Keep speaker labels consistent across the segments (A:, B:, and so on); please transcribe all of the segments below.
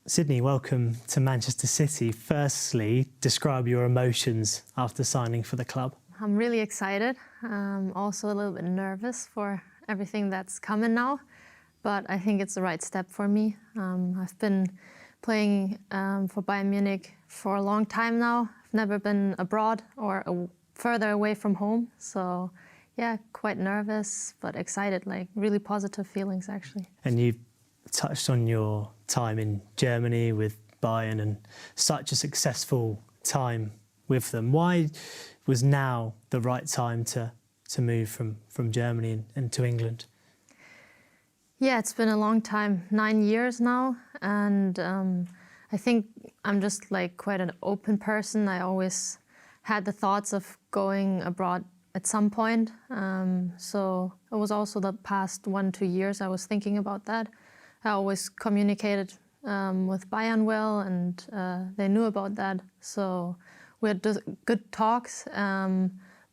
A: Sydney, welcome to Manchester City. Firstly, describe your emotions after signing for the club.
B: I'm really excited. Also a little bit nervous for everything that's coming now, but I think it's the right step for me. I've been playing for Bayern Munich for a long time now. I've never been abroad or further away from home, so yeah, quite nervous, but excited, like really positive feelings actually.
A: And you touched on your time in Germany with Bayern and such a successful time with them. Why was now the right time to move from Germany and to England?
B: Yeah, it's been a long time, 9 years now, and I think I'm just like quite an open person. I always had the thoughts of going abroad at some point, so it was also the past 1-2 years I was thinking about that. I always communicated with Bayern well, and they knew about that, so we had good talks,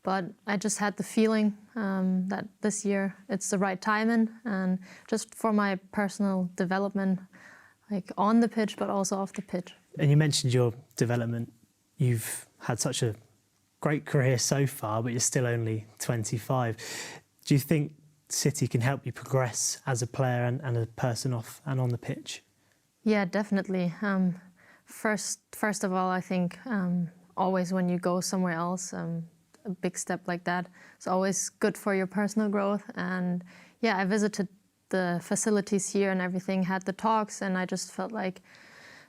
B: but I just had the feeling that this year it's the right timing, and just for my personal development, like on the pitch but also off the pitch.
A: And you mentioned your development. You've had such a great career so far, but you're still only 25. Do you think City can help you progress as a player and a person off and on the pitch?
B: Yeah, definitely. First of all, I think always when you go somewhere else, a big step like that, it's always good for your personal growth. And yeah, I visited the facilities here and everything, had the talks, and I just felt like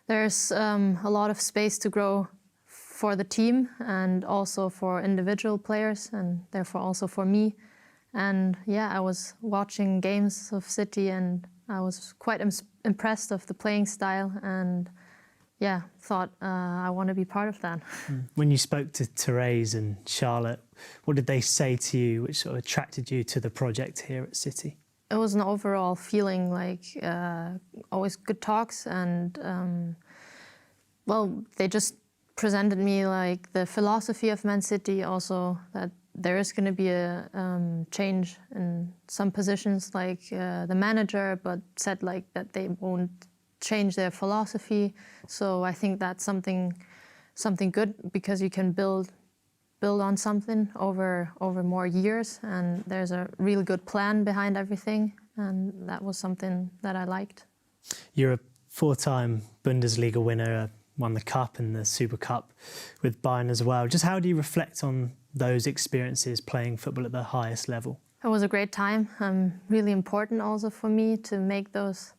B: there's a lot of space to grow for the team and also for individual players, and therefore also for me. And yeah, I was watching games of City and I was quite impressed of the playing style, and yeah, thought I want to be part of that.
A: When you spoke to Therese and Charlotte, what did they say to you which sort of attracted you to the project here at City?
B: It was an overall feeling like always good talks, and well, they just presented me like the philosophy of Man City, also that there is going to be a change in some positions, like the manager, but said like that they won't change their philosophy. So I think that's something good, because you can build on something over more years, and there's a real good plan behind everything, and that was something that I liked.
A: You're a 4-time Bundesliga winner, won the Cup and the Super Cup with Bayern as well. Just how do you reflect on those experiences playing football at the highest level?
B: It was a great time, really important also for me to make those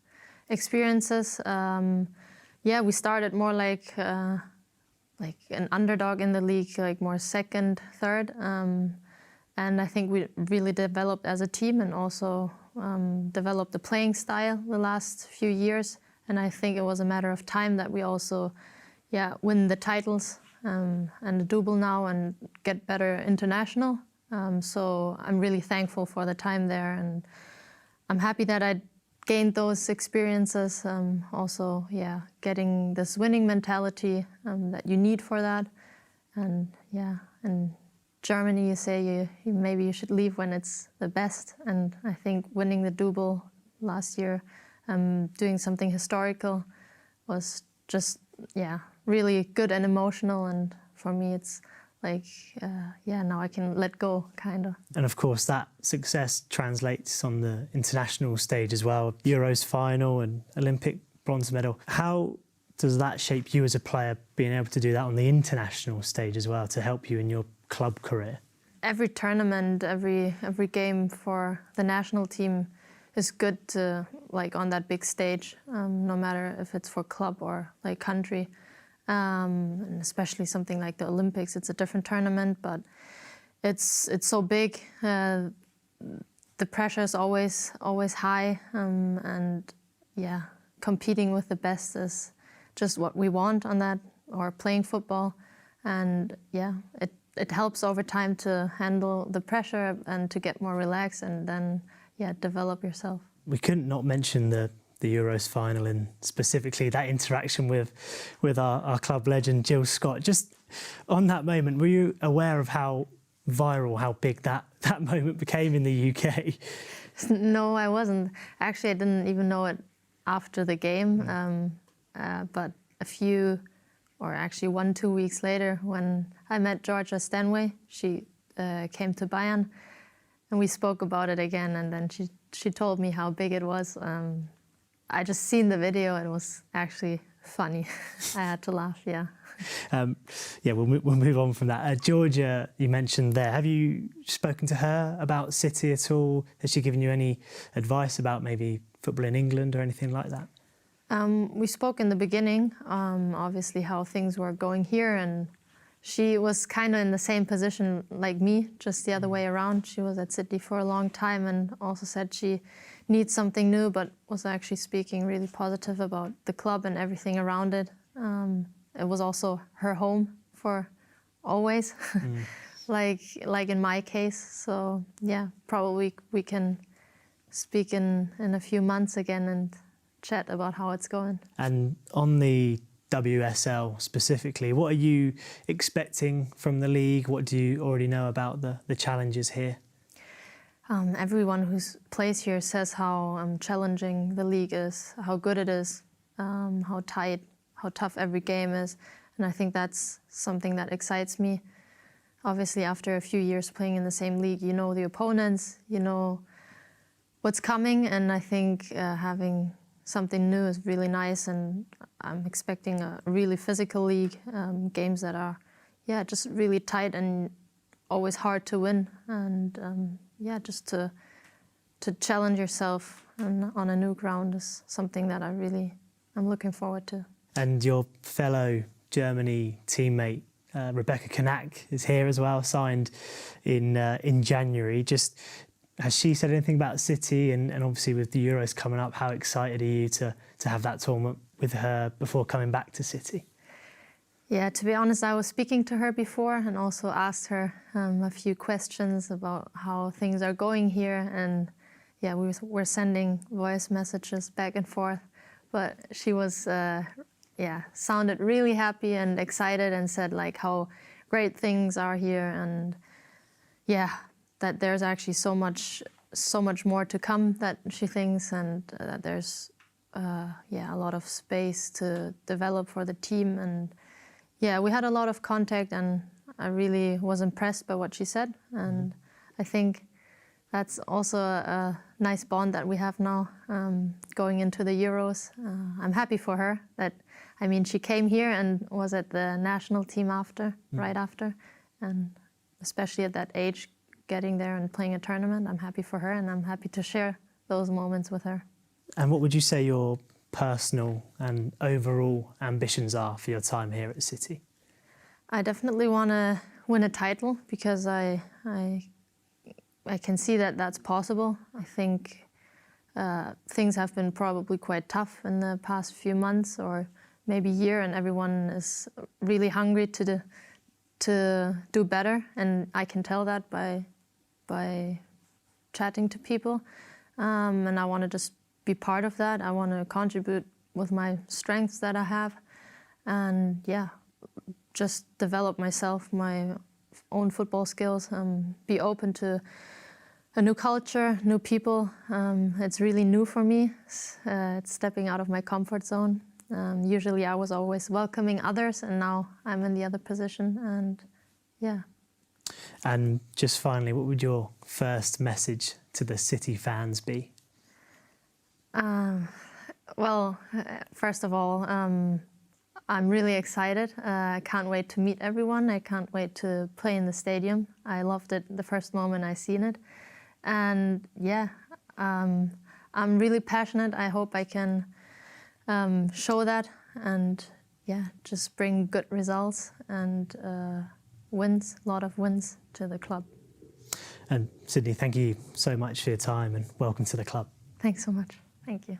B: experiences. Yeah, we started more like an underdog in the league, like more second, third, and I think we really developed as a team and also developed the playing style the last few years. And I think it was a matter of time that we also, win the titles and the double now and get better international. So I'm really thankful for the time there, and I'm happy that I gained those experiences. Also, getting this winning mentality that you need for that. And yeah, in Germany you say maybe you should leave when it's the best. And I think winning the double last year, doing something historical, was just really good and emotional. And for me, it's like, now I can let go, kind of.
A: And of course, that success translates on the international stage as well. Euros final and Olympic bronze medal. How does that shape you as a player, being able to do that on the international stage as well, to help you in your club career?
B: Every tournament, every game for the national team is good to, like, on that big stage, no matter if it's for club or like country. And especially something like the Olympics, it's a different tournament, but it's so big. The pressure is always high, and yeah, competing with the best is just what we want on that, or playing football. And yeah, it helps over time to handle the pressure and to get more relaxed, and then develop yourself.
A: We couldn't not mention the Euros final and specifically that interaction with our club legend Jill Scott. Just on that moment, were you aware of how viral, how big that moment became in the UK?
B: No, I wasn't. Actually, I didn't even know it after the game. but a few, or actually 1-2 weeks later, when I met Georgia Stanway, she came to Bayern, and we spoke about it again, and then she told me how big it was. I just seen the video, it was actually funny. I had to laugh, yeah.
A: We'll move on from that. Georgia, you mentioned there. Have you spoken to her about City at all? Has she given you any advice about maybe football in England or anything like that?
B: We spoke in the beginning, obviously how things were going here, and she was kind of in the same position like me, just the other way around. She was at City for a long time and also said she needs something new, but was actually speaking really positive about the club and everything around it. It was also her home for always, like in my case. So yeah, probably we can speak in a few months again and chat about how it's going.
A: And on the WSL specifically, what are you expecting from the league? What do you already know about the challenges here?
B: Everyone who plays here says how challenging the league is, how good it is, how tight, how tough every game is. And I think that's something that excites me. Obviously, after a few years playing in the same league, you know the opponents, you know what's coming, and I think having something new is really nice, and I'm expecting a really physical league, games that are, just really tight and always hard to win, and just to challenge yourself on a new ground is something that I'm looking forward to.
A: And your fellow Germany teammate, Rebecca Kanak, is here as well, signed in January. Just has she said anything about City, and obviously with the Euros coming up, how excited are you to have that tournament with her before coming back to City?
B: Yeah, to be honest, I was speaking to her before and also asked her a few questions about how things are going here, and we were sending voice messages back and forth, but she was sounded really happy and excited and said like how great things are here, and that there's actually so much more to come that she thinks, and that there's a lot of space to develop for the team. And we had a lot of contact, and I really was impressed by what she said, and I think that's also a nice bond that we have now going into the Euros. I'm happy for her that, she came here and was at the national team right after, and especially at that age, getting there and playing a tournament, I'm happy for her, and I'm happy to share those moments with her.
A: And what would you say your personal and overall ambitions are for your time here at City?
B: I definitely want to win a title, because I can see that that's possible. I think things have been probably quite tough in the past few months or maybe year, and everyone is really hungry to do better, and I can tell that by chatting to people, and I want to just be part of that. I want to contribute with my strengths that I have, and just develop myself, my own football skills, be open to a new culture, new people. It's really new for me. It's stepping out of my comfort zone. Usually I was always welcoming others, and now I'm in the other position, and
A: And just finally, what would your first message to the City fans be?
B: First of all, I'm really excited. I can't wait to meet everyone. I can't wait to play in the stadium. I loved it the first moment I seen it. And I'm really passionate. I hope I can show that, and just bring good results and wins, a lot of wins to the club.
A: And Sydney, thank you so much for your time, and welcome to the club.
B: Thanks so much. Thank you.